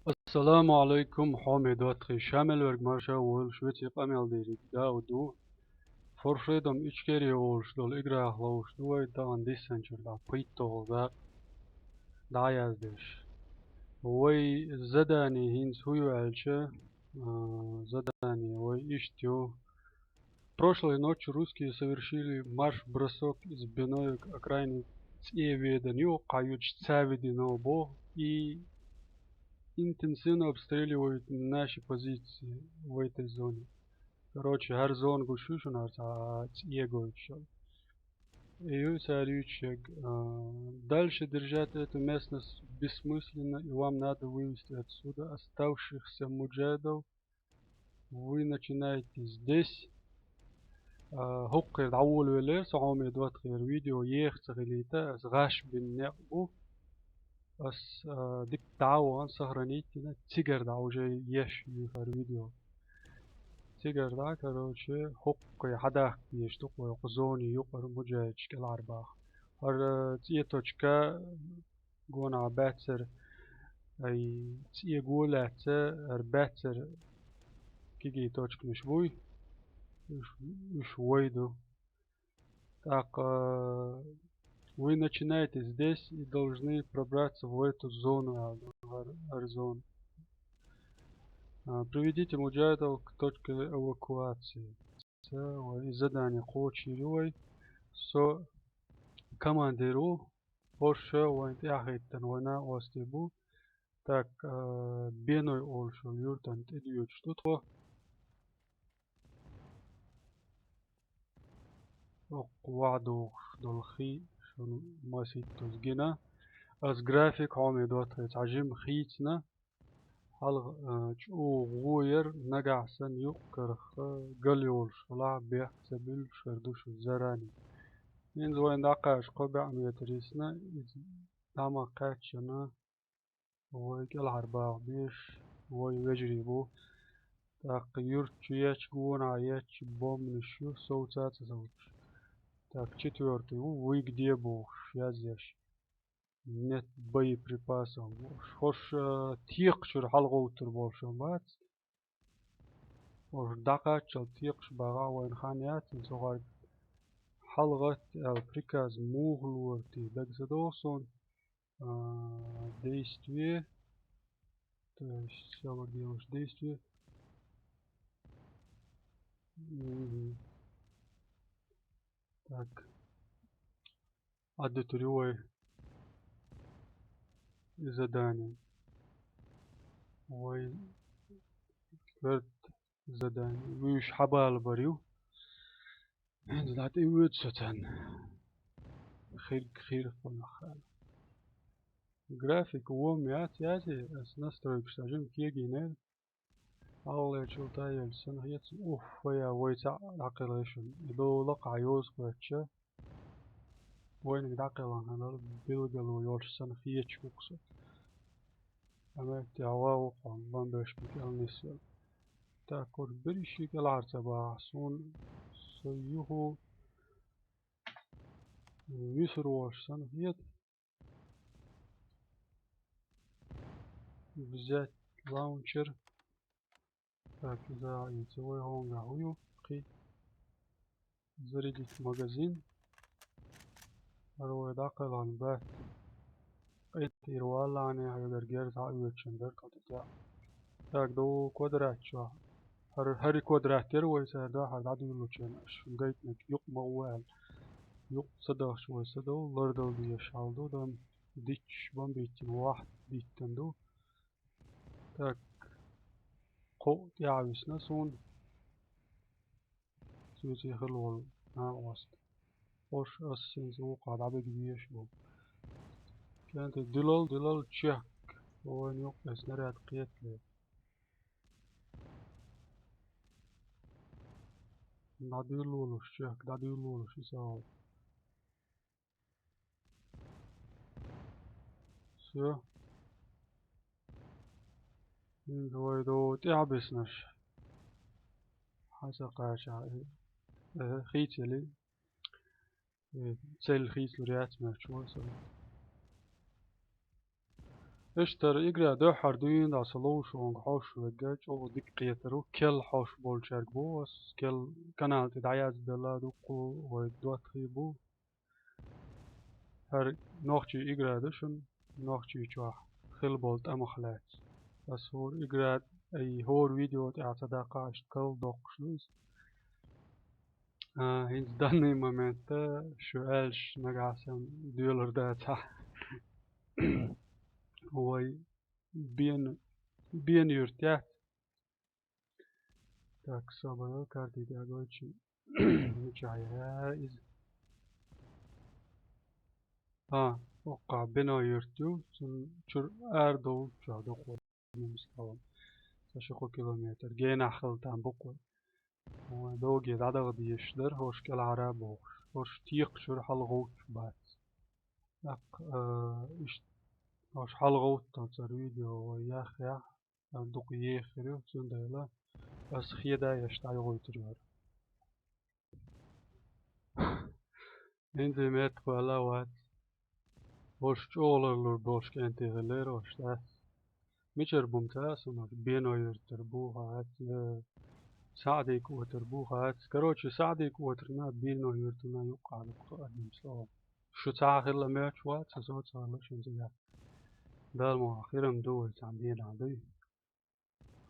السلام عليكم حامد واتخي شامل ورقماشا والشويتي قامل ديري داودو فرشيدم إشكيري وولش دول إقرا أخلوش دوي دان ديسنجر دا بيتو دا دايازدش وي زداني هينس هويو عالشا задание. Ой, иштё. Прошлой ночью русские совершили марш-бросок из Беноя к окраине Цеведанью, Каюч Цаведино и интенсивно обстреливают наши позиции в этой зоне. Короче, هر زون گوشوشون از یه گوشو. И соответственно, дальше держать эту местность бессмысленно, и вам надо вывести отсюда оставшихся муджахидов. Вы начинаете здесь. هقر دعول ولا صعوم يدوات خير فيديو يخسر ليتا as غاش بالنقبو as ديك دعوة عن سهرانيتنا تيجر دعوة جاي يش يفر فيديو تيجر دا كروشة حق حدا يشتق ويقزوني يقر مجاهد شكل عرباخ هر تيتوشكا قونا باتر أي تيه قولات باتر كيجي توشك مشبوي مش ويدو так вы начинаете здесь и должны пробраться в эту зону Аризоны. Приведите муджахидов к точке эвакуации. И задание хочешь со командиру Орше войнт яхеттен война остебу так беной олшо юртан идиот что то وعدو دولخي شنو ما سيتوز جنا از جرافيك هم يدوت عجم خيتنا حلق شو غوير نجع سن يقر قليول شلع بيح سبيل شردوش الزراني من زوين دقاش قبع ميتريسنا داما قاتشنا ويقل عرباغ بيش ويجري بو تاق يرتش ياش قون عياش بوم نشيو صوتات صوت Так, четвертый. Вы где был? Связь. Нет боеприпасов. Хош тих шур халгоутер болшо бат. Хош дакачал тих шбага вайн ханят. Инсогар халгат приказ муглуарти. Дагзадосон действие. То есть, что делаешь действие. Так. Аудиториой задание. Ой, задание. Вы ж хабал барил. Златый вычетен. Хир фонахал. График уомят яти с настройки сажем кегине. Алле чултай сен хец уф я войца акилешн. Идо лак عيوز قرچه. وين داقلا هنال بيلغلو يورش سن خيچ وقص. اما تعوا قان باش بكال نسل. تاكل بريشي كالعرض باحسون سيوه يسروش سن هيت взять лаунчер. Так, за яйцевой гонга зарядить магазин. Второе дакалан бат. Это ирвалане هيقدر جيرز هاي وشندر كاتجا. Так, до квадрат شو. هر كوادرات يروي سهدا هذا عدو لوشين. شنقيت نك يق موال. يق صدا شو صدا لردو بيشالدو دم ديش بمبيت واحد بيتندو. Так, قو يعوسنا سون. سويتي خلول وسط. Hoş asınız o kadar bir güneş bu. Kendi dilal çek. O yok esnere atkiyetle. Nadil olur çek. Nadil olur sağ ol. Все. Doydu تعبسناش. حسا قاشا. خيتلي. Цел خيت لريات ما شو صار. اشتر إجرا دو حردين دا صلوش ونج حوش وجاج أو ديك قيترو كل حوش بولشارك بو بس كل كانال تدعياز بلا دوكو ودوات خيبو هر نوختي إجرا دشن نوختي جواح خل بولت أمخلات بس هور إجرا أي هور فيديو تعتداقا اشتكال دوقشلوز هينز داني مومنتا شوالش نقاسم دولار داتا هو بين يرتاح tak sabah kardi da gochi مجايا إز وقع بنا يرتو شر أردو جادو قوي مستوى تشكو كيلومتر جينا خلطان بقوي ودوجي دادا غدي يشدر هوش كل عرب هوش تيق شر حلغوت بات لق إش هوش حلغوت تنصر فيديو وياخ يا دوق يخريو تندلا بس خيدا يشتاي غويتر إنت مات ولا وات boş çoğulur boş kentiler hoşta. Miçer bumtas ona binoyurtur bu hat ساعدك وتربوها كروتش ساعدك وترنا بينويرتنا يقع لقاء المسلم شو تاخر لما شوات صوت صار شو زيا دال ما أخيرا دول تعدين عادي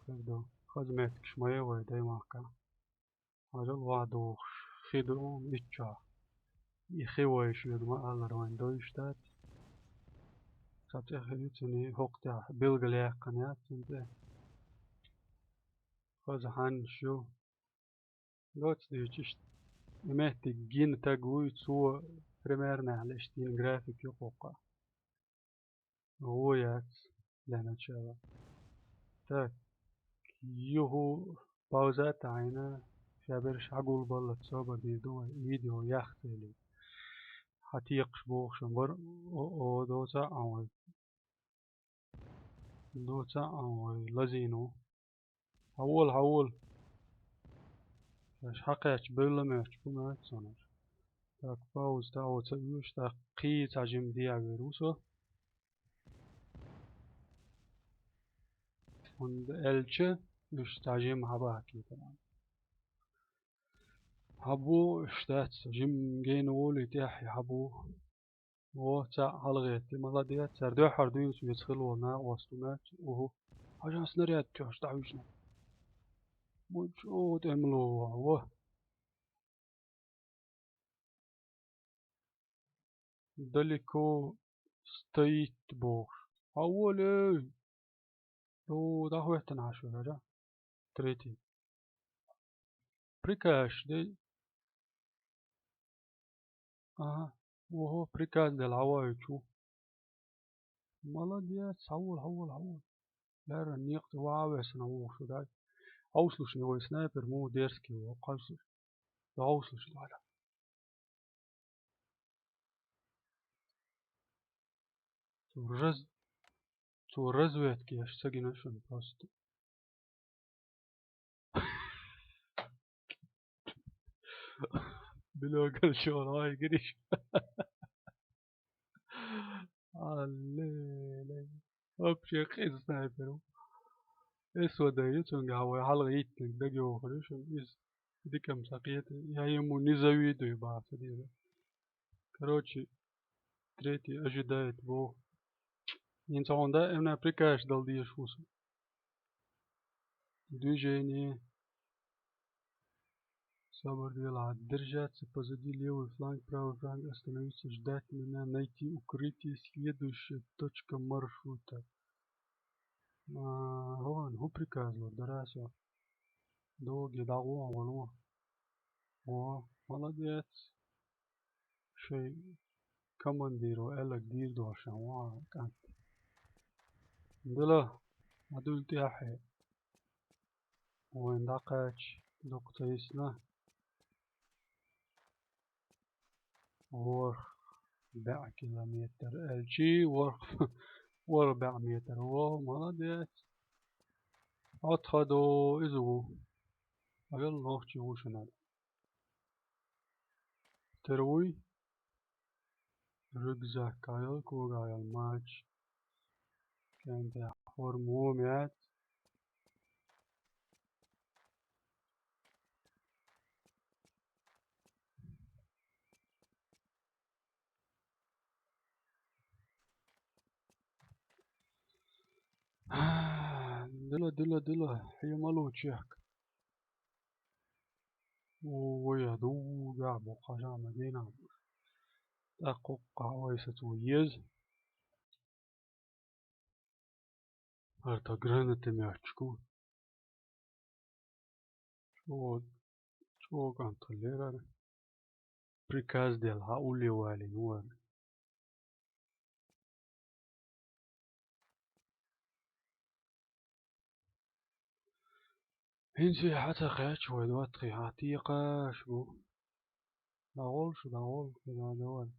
خدو خدمتك شوية ويدي معك هذا وعدو خدوم إتشا يخوي شو ما الله روين دويشتات خدتني هقطع بلغلي قناة انت خزحان شو لوت ديتش مهتك جين تاجوي سو بريميرنا على اشتين جرافيك يقوقع هو يات لنا تشابه تاك يهو باوزات عينا شابرش عقول بالله تصابر دي دو فيديو يختلي حتيق شبوخ شمبر او دوتا او لزينو حول اش حقيقة بلا ماش بما تصنع tak pauz ta o już tak qi tajim dia viruso und elche już tajim haba ki tamam habu shtat jim gain wol يتاح habu و تا halغيت مالا ديت سردو حردو سو يدخل ونا وسطنات وهو حاجة سنريات تاش تعويشنا موجود املو و далеко стоит бог أول لو ده هو 12 رجع третий приказ دي وهو приказ للعواي شو молодец حول لا رنيقت وعاوس نوو شو ده أوصلش نوو سنايبر مو ديرسكي وقصر ده أوصلش ده تو разведки аж сагинашон просто بلوغل شون هاي قريش الليل أبشي قيس سنايبر اسود يتون قهوة حلقة يتنك دقيو خلوشن دي كم ساقيت يا يمو نزوي دو يبعث دي كروتشي تريتي أجدايت بو إنسان ده إمنا بريكاش دل دي شوسو движение Сабар дела. Держаться позади левый фланг, правый фланг остановиться, ждать меня, найти укрытие, следующая точка маршрута. Вон, هو приказывал, دراسة. دوغي دعوة ولو. молодец. شيء командир وقالك دير دو عشان كانت. دلا هدول تياحي. وين داقاتش دوقتيسنا. وربع كيلومتر الجي وربع متر молодец أتخدو إزو أقل نوخشي وشنال تروي رجزاك كايل كوغايل ماج كانت هرمونات. دلا هي مالو تشيك ويدو جابو قجام دينا أقوقع ويستو يز هرتا جرانة مياتشكو شو كان تليرا بريكاز ديال هاولي والي نوار هنسي حتى خياتش ويدواتخي عتيقة شو داغول كذا دوال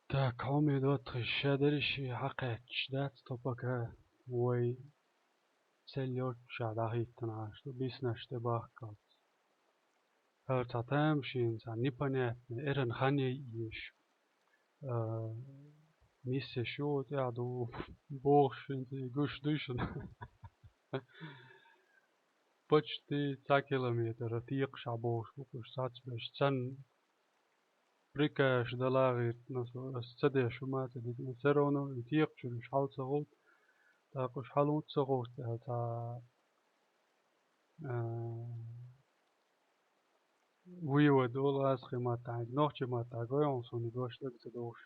تاك عمي دواتخي شادرشي حقاتش دات طبقها وي سليوت شاداهي تنعاش بيسناش تباهكال هرتا تامشي انسان نيبانيات إرن خاني يش ميسي شو تعدو بوش انتي قوش دوشن почти 2 километра тиق шабош букуш сац беш цан прикаш далагир насо сцеде шумат дит сероно тиқ чур шалцагот та кош халут цагот та вио долас химат тай нохче мат гоон сони гош даг дош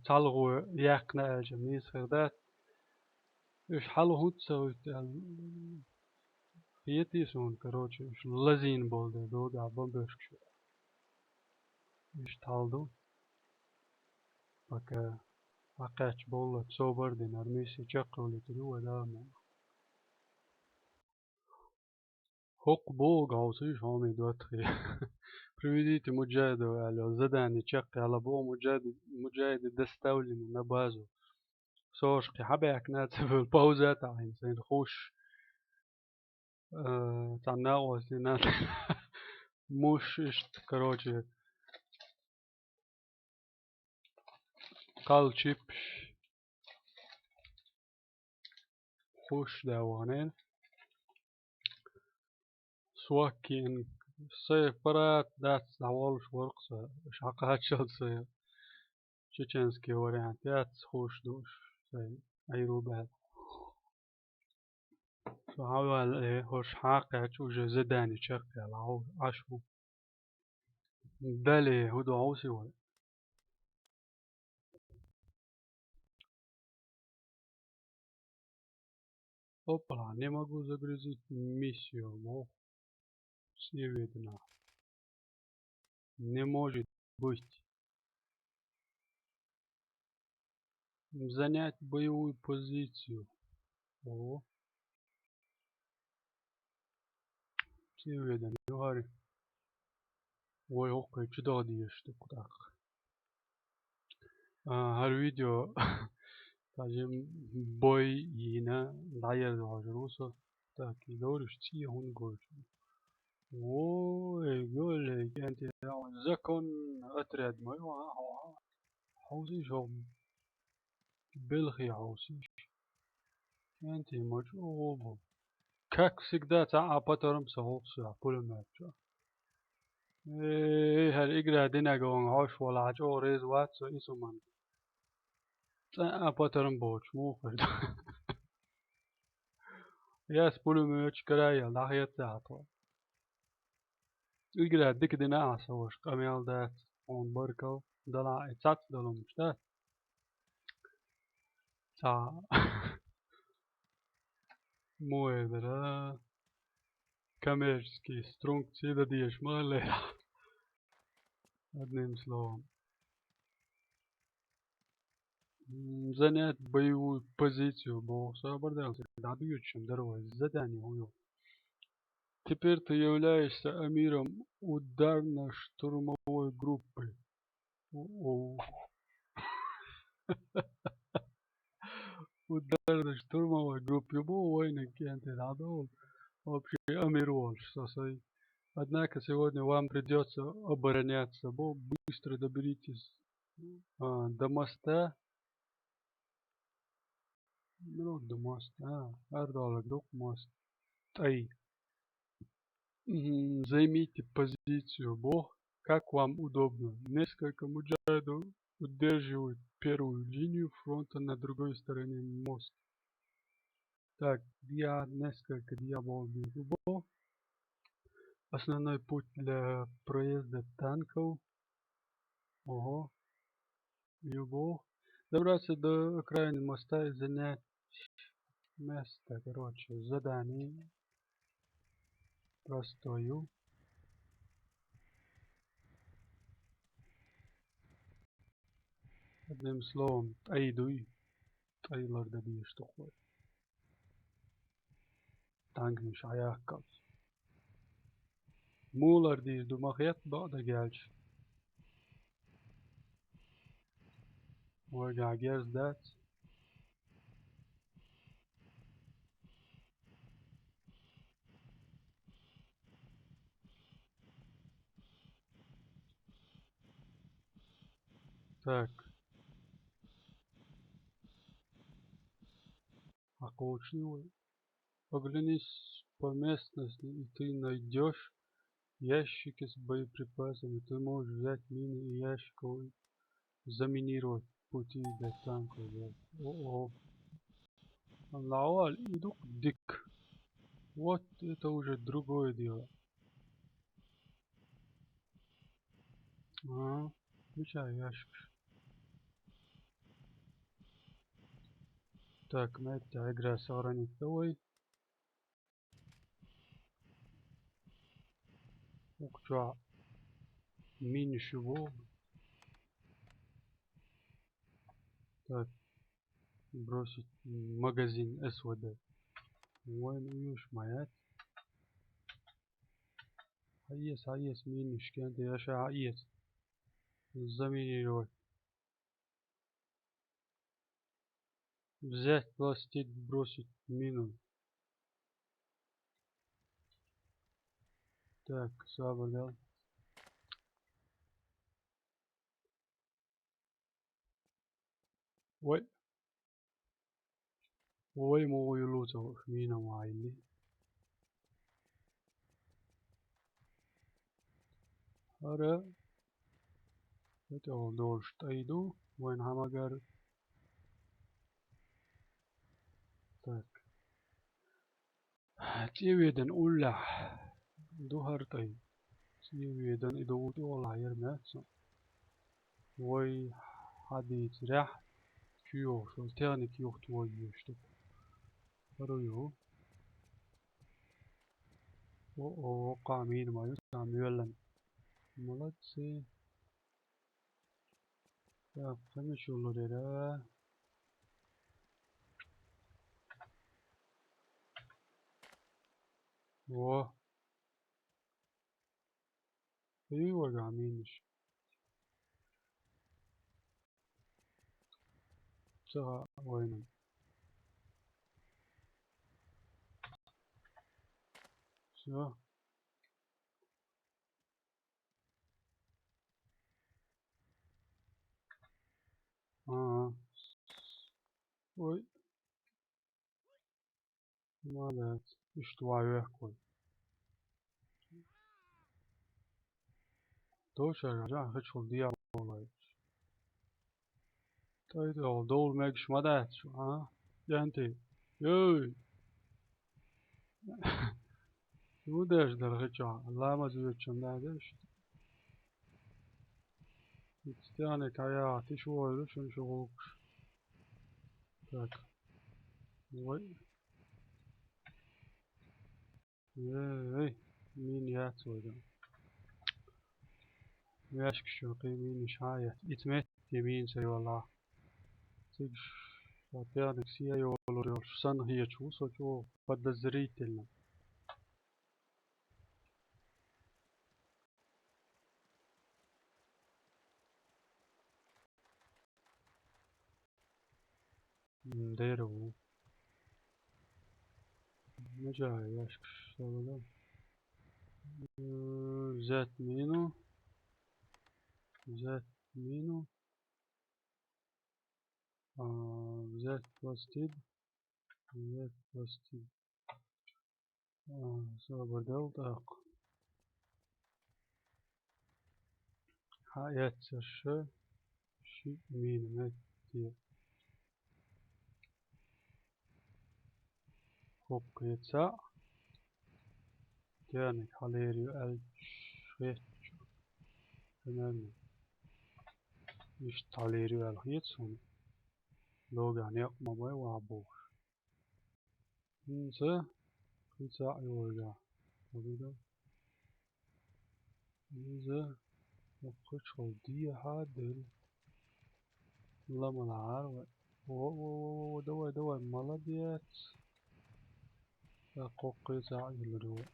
цалгу яқна ажмис хирдат ايش حاله هوتسا يتيسون كروتشي ايش لزين بولده دو دا بمبشك شو ايش تالدو بكا حقاش بولة صوبر دي نرميسي چقولي تدو داما حق بوغ عوصيش هامي دواتخي приведите مجاهدة على زداني چقي على بو مجاهد دستولي من نبازو صوشقي حبيك نات في البوزات عين سين خوش تعناقو سينات مش اشت كروتشي قال شيبش خوش داوانين سواكين صيف برات دات دعوالش ورقصة شعقات شلصة تشيچنسكي وريان دات خوش دوش أيرو بعد فهاول هوش حاقة وجه زداني شقي على عشو بالي هدو عوسي ولا Опа, не могу загрузить миссию, мол, не видно. Не может быть. Занять боевую позицию. О, все видно, не говори. Ой, окей, чудо диешь, ты куда? هر فيديو تاجم بوي ينا داير دواجروسو تاكي دورش تي هون قولش يقول لك انت زكون اتريد ما حوسي شو بلخي حوسي انت مجوب كاك سيكدا تا اباترم سهوب سا كل ما هر اقرا دينا قوان عوش ولا عجو ريز واتسو اسو من اباترم بوش مو فرد ياس بولو ميوش كرايا لاحية تاعتو اقرا ديك دينا عسوش قميال دات اون بركو دلا اتسات دلو مشتات تا مو ادرا كاميرسكي سترونج سيدا ديش مالي одним словом. Занять боевую позицию был сообразился, добьют чем дорогой задание уел. Теперь ты являешься амиром ударно-штурмовой группы. Ударно-штурмовой группы был войны кенты надо вообще амир вольш сосой. Однако сегодня вам придется обороняться. Бо быстро доберитесь До моста. Ну, до моста. Ардалагдук мост. Ай. Займите позицию Бог, как вам удобно. Несколько муджахидов удерживают первую линию фронта на другой стороне моста. Так, несколько диаболов зубов. Основной путь для проезда танков. Ого. Любовь. Добраться до окраины моста и занять место. Короче, задание. Простою. Одним словом, Айдуй. Aylarda bir işte koy. Tankmış ayakkabı. Muğlar değil, dumakiyat bağda gelç. Orga gezdet. Так. Околочный. Оглянись по местности, и ты найдешь ящики с боеприпасами. Ты можешь взять мины и ящиков и заминировать пути для танков. О-о. Лауаль идут дик. Вот это уже другое дело. Ага. Включай ящик. Так, на это игра сохранить давай. Ukça mini швов. Так, бросить магазин СВД. Войн uyuşmayat. Hayes mini şkende yaşa hayes. Заминировать. Взять пластик, бросить мину. Так, собрал. Ой. Ой, мой лутов мина майли. Ара. Это он должен иду. Войн хамагар. Так. Тивиден улла. Духартай. Тивиден иду ола ермятся. Ой, hadit rah kyor så ternik gjort var just vadå jo och قامين ما يسمى يلن молодцы так там еще лодера о ايوه قامين صراحة وين все ага ой молодец и что какой тоже я хочу дьявола طيب دول ماكش مدات شو ها يا انت يوي Uderz dalgıca, lama züğürtçümlerde işte. İstihane kaya ateş oydu, şunu şu olmuş. Tak. Vay. Ey, min yat oydu. Yaş kişi min şayet. İtmet yemin sayvallah. Тыгш, порядок сия oluyor. San hiç çuso çu подозрительно. Дерево. Нече yaş kişi oydu. Взять мину. Взять мину. Z posted. Sober delta. Hayat şu min diye. Hokkaça. Yani haleriyo el şvet. Önemli. İşte haleriyo el hiyet sonu. Logan yapmamaya var bu. Neyse. Kısa yolda. Burada. Neyse. Kaç oldu ya hadil. Lama var. Давай, молодец. Kokkaça yolda.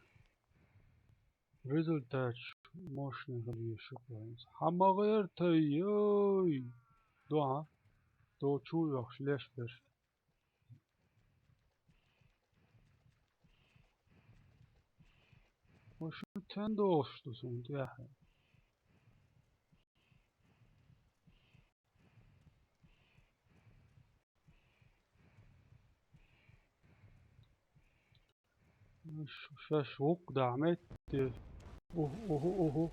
Результат мощного шоколада. Hamburger tüy. Doğa. Doğu çuğuyor. Şleşber. O şu ten doğuştu sonunda ya. Şaşok damet. Oho.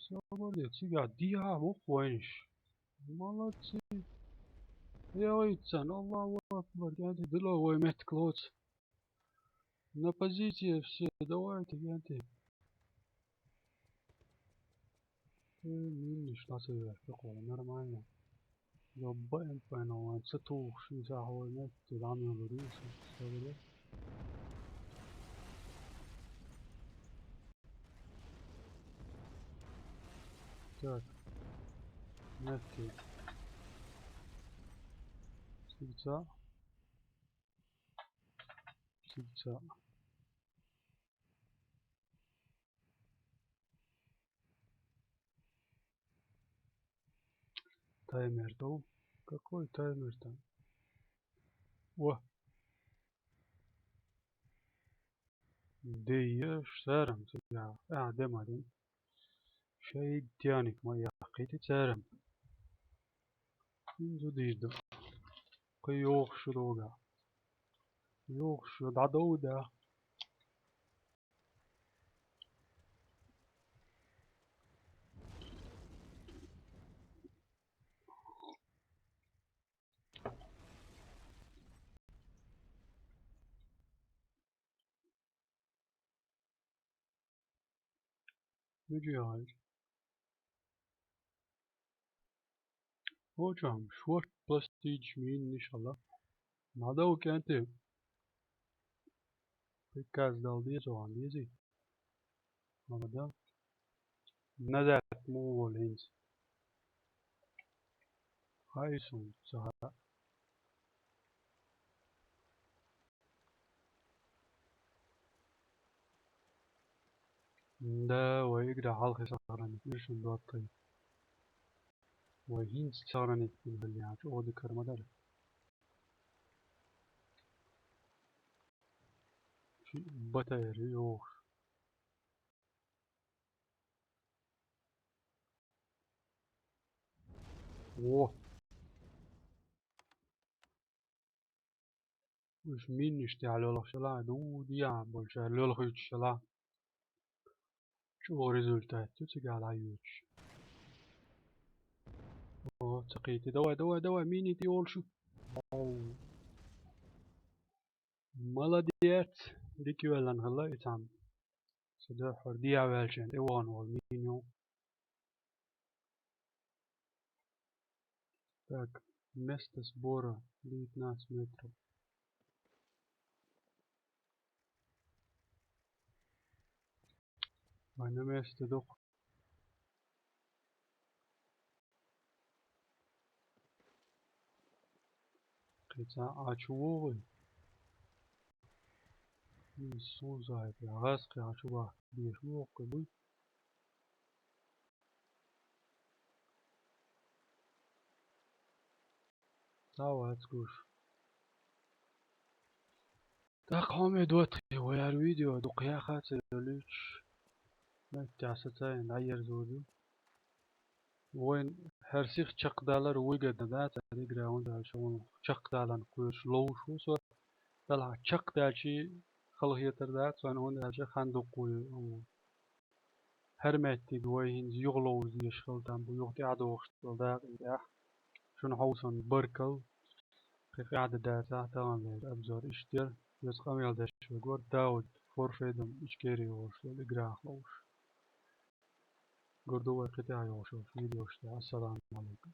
Sabırlı. Ya diya bu koymuş. Молодцы. Яйца, Аллаху Акбар. Деловой метклоц. На позиции все. Давайте, генти. Миниш насывер. Такое нормально. Ёбаем пойно. Цатух. Шиса хой нет. Ламин вырюса. Sabırlı. Так. Метки. Сильца. Таймер дал. Какой таймер там? О. Дيش سارم يا demedim. Şey diyanik ma yakıtı sارم. Şimdi değildim. Yok şu doğuda. Yok şu da doğuda. Ne diyor? Hocam short prestige min inşallah. Nada o kenti. Pekaz daldiye soğan diyezi. Nada. Nada mu olens. Hayson saha. Da ويقدر حلقة صغراني مش مضغطي وهين صغراني اللي عاد أودي كرمدار في بطاري يوش أوه وش مين يشتعل ولا شلا دو دي عم بولشا لولا خيط شلا شو ريزولتات تسقى على يوش أوه تقيتي دوا مين يدي أول شو أوه молодец ديكي ولن هلا يتعم صدق حردية والشان إيوان والمينيو Так, место сбора 19 метров. На месте дох. Хотя ачуовый. Сузает. Раски ачува. Бешмок бы. Сава отскуш. Так, همه دوت ويا الفيديو دقيقة خاطر ليش ما تعستين عير زودو وين Her sih çakdalar uygadna da tadi ground alşon çakdalan kuş loğuşu so dala çakdaçı halhiyatır da sonra onu alşa handuk kuyu her metti duayın yuğloğuz yaşaldan bu yuqti adoğuştu da ya şunu hausan barkal قاعدة داتا تمام أبزار إشتر يسقم يلدش وقور داود فورفيدم إشكيري وش الإجراء وش قردوا قطع يوش فيديوش السلام عليكم